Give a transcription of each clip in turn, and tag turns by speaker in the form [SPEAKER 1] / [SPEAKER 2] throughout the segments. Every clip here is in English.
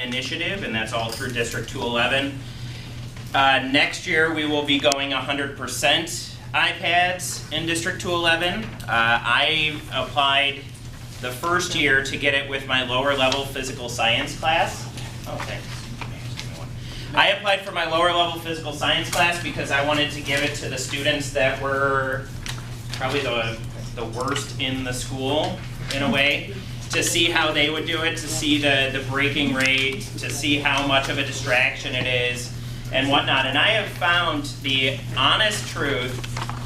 [SPEAKER 1] initiative, and that's all through District 211. Next year we will be going 100% iPads in District 211. I applied the first year to get it with my lower level physical science class. Oh, thanks. I applied for my lower level physical science class because I wanted to give it to the students that were probably the worst in the school, in a way, to see how they would do it, to see the breaking rate, to see how much of a distraction it is, and whatnot. And I have found the honest truth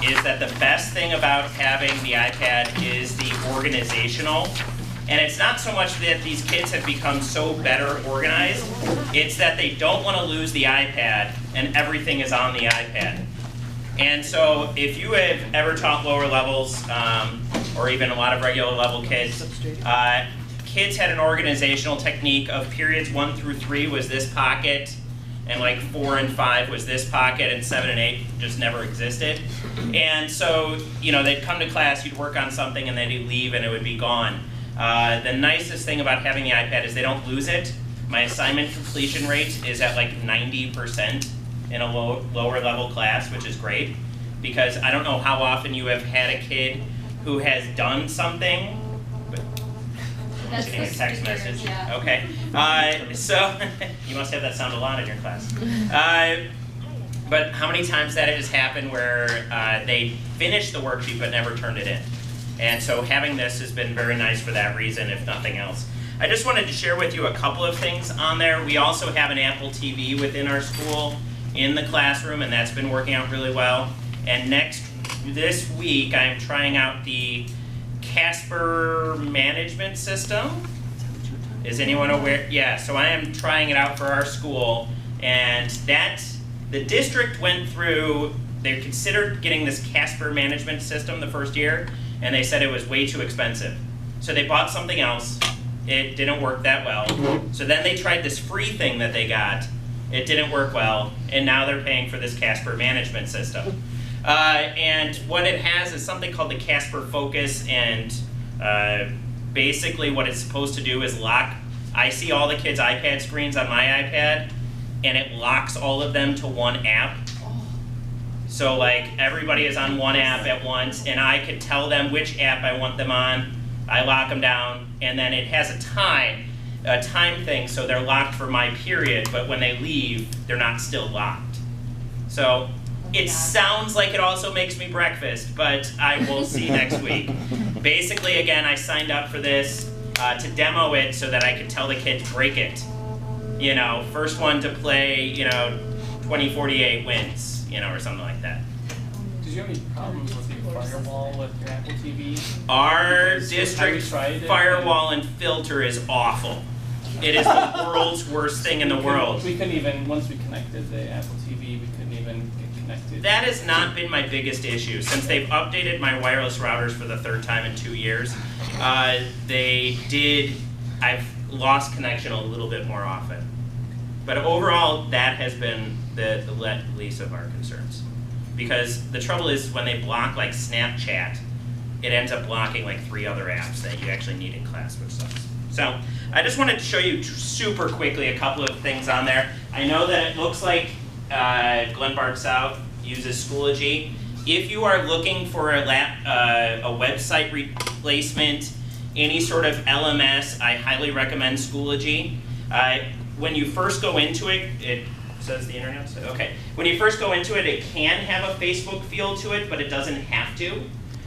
[SPEAKER 1] is that the best thing about having the iPad is the organizational. And it's not so much that these kids have become so better organized, it's that they don't want to lose the iPad and everything is on the iPad. And so if you have ever taught lower levels, or even a lot of regular level kids, kids had an organizational technique of periods 1 through 3 was this pocket, and like 4 and 5 was this pocket, and 7 and 8 just never existed. And so, you know, they'd come to class, you'd work on something, and then you'd leave and it would be gone. The nicest thing about having the iPad is they don't lose it. My assignment completion rate is at like 90% in a lower level class, which is great, because I don't know how often you have had a kid who has done something.
[SPEAKER 2] That's
[SPEAKER 1] getting a text message.
[SPEAKER 2] Yeah.
[SPEAKER 1] Okay. So you must have that sound a lot in your class. But how many times that has happened where they finished the worksheet but never turned it in? And so having this has been very nice for that reason, if nothing else. I just wanted to share with you a couple of things on there. We also have an Apple TV within our school in the classroom, and that's been working out really well. And this week, I'm trying out the Casper management system. Is anyone aware? Yeah, so I am trying it out for our school, and the district went through, they considered getting this Casper management system the first year, and they said it was way too expensive. So they bought something else. It didn't work that well. So then they tried this free thing that they got. It didn't work well, and now they're paying for this Casper management system. And what it has is something called the Casper Focus, and basically what it's supposed to do is lock. I see all the kids' iPad screens on my iPad, and it locks all of them to one app. So like everybody is on one app at once, and I could tell them which app I want them on. I lock them down, and then it has a time thing, so they're locked for my period, but when they leave, they're not still locked. So it sounds like it also makes me breakfast, but I will see next week. Basically, again, I signed up for this to demo it so that I could tell the kids, break it. You know, first one to play, you know, 2048 wins, you know, or something like that.
[SPEAKER 3] Did you have any problems with your firewall with your Apple TV?
[SPEAKER 1] Our district firewall and filter is awful. It is the world's worst thing in the world.
[SPEAKER 3] We couldn't even, once we connected the Apple TV, we couldn't even get connected.
[SPEAKER 1] That has not been my biggest issue. Since they've updated my wireless routers for the 3rd time in 2 years, I've lost connection a little bit more often. But overall, that has been the least of our concerns. Because the trouble is when they block like Snapchat, it ends up blocking like 3 other apps that you actually need in class, which sucks. So I just wanted to show you super quickly a couple of things on there. I know that it looks like Glenbard South uses Schoology. If you are looking for a website replacement, any sort of LMS, I highly recommend Schoology. When you first go into it, it says the internet, so okay. When you first go into it, it can have a Facebook feel to it, but it doesn't have to.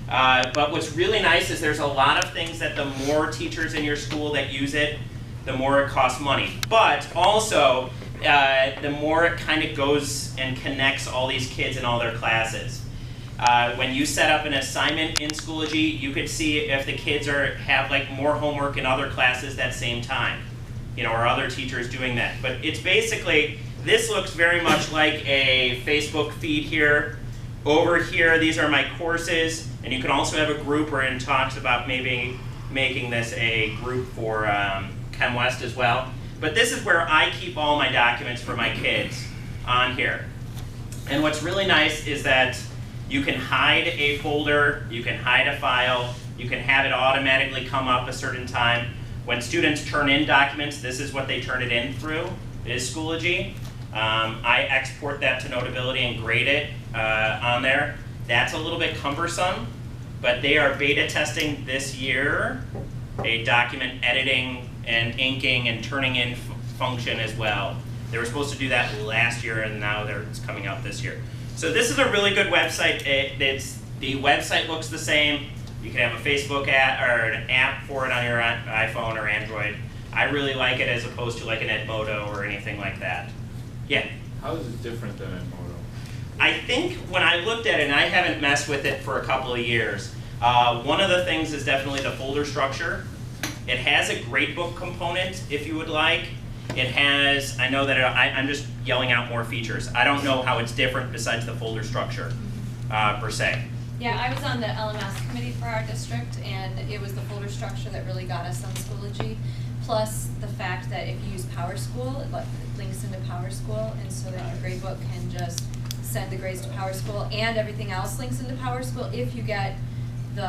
[SPEAKER 1] But what's really nice is there's a lot of things that the more teachers in your school that use it, the more it costs money. But also, the more it kind of goes and connects all these kids in all their classes. When you set up an assignment in Schoology, you could see if the kids have like more homework in other classes that same time, you know, or other teachers doing that. But it's basically, this looks very much like a Facebook feed here. Over here, these are my courses, and you can also have a group where it talks about maybe making this a group for ChemWest as well. But this is where I keep all my documents for my kids on here. And what's really nice is that you can hide a folder, you can hide a file, you can have it automatically come up a certain time. when students turn in documents, this is what they turn it in through, is Schoology. I export that to Notability and grade it on there. That's a little bit cumbersome, but they are beta testing this year a document editing and inking and turning in function as well. They were supposed to do that last year, and now it's coming out this year. So this is a really good website. The website looks the same. You can have a Facebook app or an app for it on your iPhone or Android. I really like it as opposed to like an Edmodo or anything like that. Yeah?
[SPEAKER 4] How is it different than Edmodo?
[SPEAKER 1] I think when I looked at it, and I haven't messed with it for a couple of years, one of the things is definitely the folder structure. It has a gradebook component, if you would like. It has, I know that I'm just yelling out more features. I don't know how it's different besides the folder structure, per se.
[SPEAKER 2] Yeah, I was on the LMS committee for our district, and it was the folder structure that really got us on Schoology, plus the fact that if you use PowerSchool, it links into PowerSchool, and so that your gradebook can just send the grades to PowerSchool, and everything else links into PowerSchool if you get the,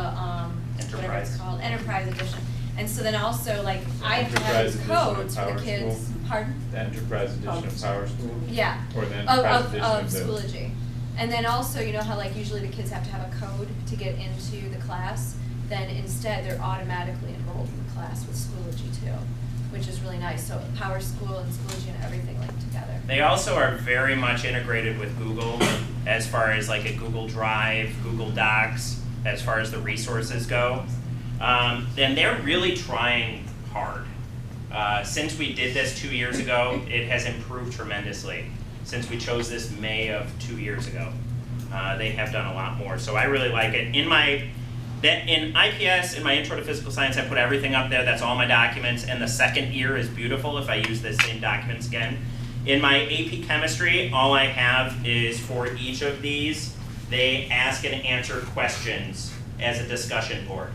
[SPEAKER 2] whatever it's called, Enterprise Edition. And so then also, like, I have to have these codes for the kids. Pardon?
[SPEAKER 4] The Enterprise Edition of PowerSchool?
[SPEAKER 2] Yeah.
[SPEAKER 4] Or the Enterprise Edition
[SPEAKER 2] of
[SPEAKER 4] of the...
[SPEAKER 2] Schoology. And then also, you know how like usually the kids have to have a code to get into the class? Then instead, they're automatically enrolled in the class with Schoology too, which is really nice. So PowerSchool and Schoology and everything linked together.
[SPEAKER 1] They also are very much integrated with Google as far as like a Google Drive, Google Docs, as far as the resources go. And they're really trying hard. Since we did this 2 years ago, it has improved tremendously. Since we chose this May of 2 years ago, they have done a lot more. So I really like it. In IPS, in my Intro to Physical Science, I put everything up there. That's all my documents. And the second year is beautiful if I use the same documents again. In my AP Chemistry, all I have is for each of these, they ask and answer questions as a discussion board.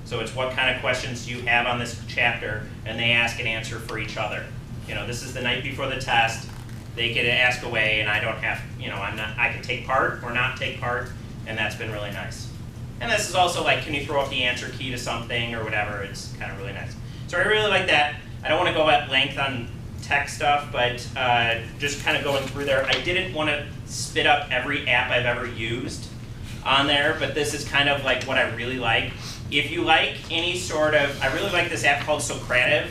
[SPEAKER 1] So it's what kind of questions do you have on this chapter, and they ask and answer for each other. You know, this is the night before the test. They get to ask away, and I don't have, you know, I can take part or not take part, and that's been really nice. And this is also like, can you throw up the answer key to something or whatever? It's kind of really nice. So I really like that. I don't want to go at length on tech stuff, but just kind of going through there. I didn't want to spit up every app I've ever used on there, but this is kind of like what I really like. If you like any sort of, I really like this app called Socrative,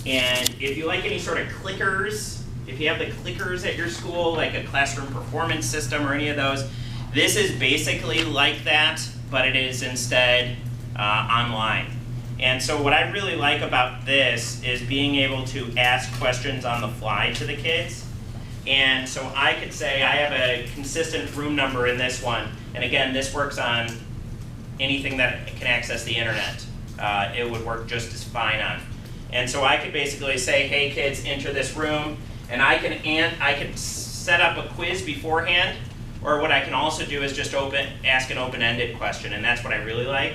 [SPEAKER 1] and if you like any sort of clickers, if you have the clickers at your school, like a classroom performance system or any of those, this is basically like that, but it is instead online. And so what I really like about this is being able to ask questions on the fly to the kids. And so I could say I have a consistent room number in this one, and again, this works on anything that can access the internet. It would work just as fine on. And so I could basically say, hey kids, enter this room, and I can set up a quiz beforehand, or what I can also do is just ask an open-ended question, and that's what I really like,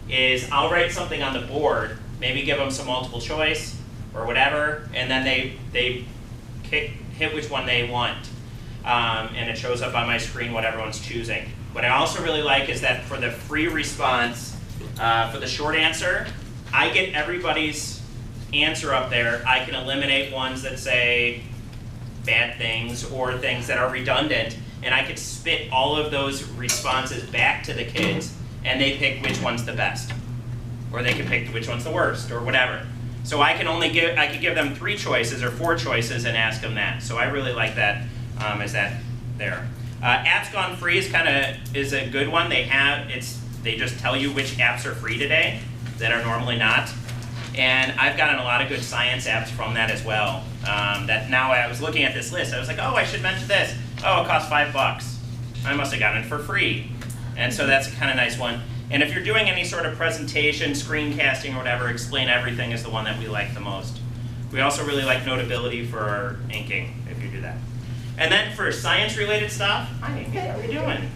[SPEAKER 1] is I'll write something on the board, maybe give them some multiple choice or whatever, and then they hit which one they want. And it shows up on my screen what everyone's choosing. What I also really like is that for the free response, for the short answer, I get everybody's answer up there. I can eliminate ones that say bad things or things that are redundant, and I could spit all of those responses back to the kids, and they pick which one's the best. Or they can pick which one's the worst, or whatever. So I could give them 3 choices or 4 choices and ask them that. So I really like that, is that there. Apps Gone Free is a good one. They just tell you which apps are free today that are normally not. And I've gotten a lot of good science apps from that as well. That now I was looking at this list, I was like, oh, I should mention this. Oh, it costs $5. I must have gotten it for free. And so that's a kind of nice one. And if you're doing any sort of presentation, screencasting or whatever, Explain Everything is the one that we like the most. We also really like Notability for inking, if you do that. And then for science-related stuff, hi, how are you doing?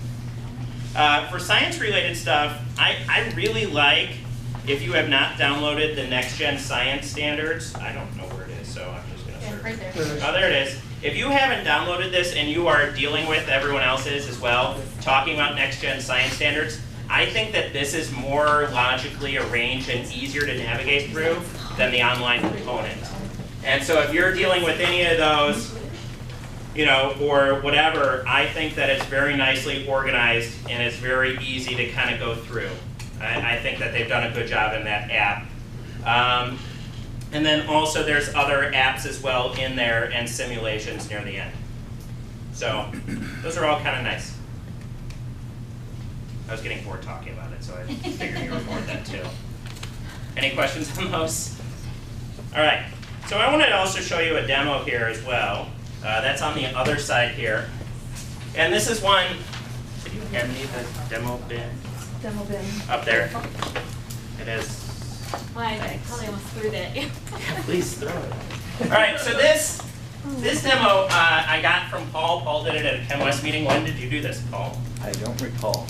[SPEAKER 1] For science-related stuff, I really like, if you have not downloaded the Next Gen Science Standards, I don't know where it is, so I'm just going to search.
[SPEAKER 2] Right there.
[SPEAKER 1] Oh, there it is. If you haven't downloaded this and you are dealing with everyone else's as well, talking about Next Gen Science Standards, I think that this is more logically arranged and easier to navigate through than the online component. And so if you're dealing with any of those, you know, or whatever, I think that it's very nicely organized and it's very easy to kind of go through. I think that they've done a good job in that app. And then also there's other apps as well in there and simulations near the end. So those are all kind of nice. I was getting bored talking about it, so I figured you were bored then too. Any questions on those? All right, so I wanted to also show you a demo here as well. That's on the other side here. And this is one, did you hand me the demo bin?
[SPEAKER 5] Demo bin.
[SPEAKER 1] Up there. It is.
[SPEAKER 5] Well, I probably almost threw that.
[SPEAKER 1] Please throw it. All right, so this demo I got from Paul. Paul did it at a Chem West meeting. When did you do this, Paul?
[SPEAKER 6] I don't recall.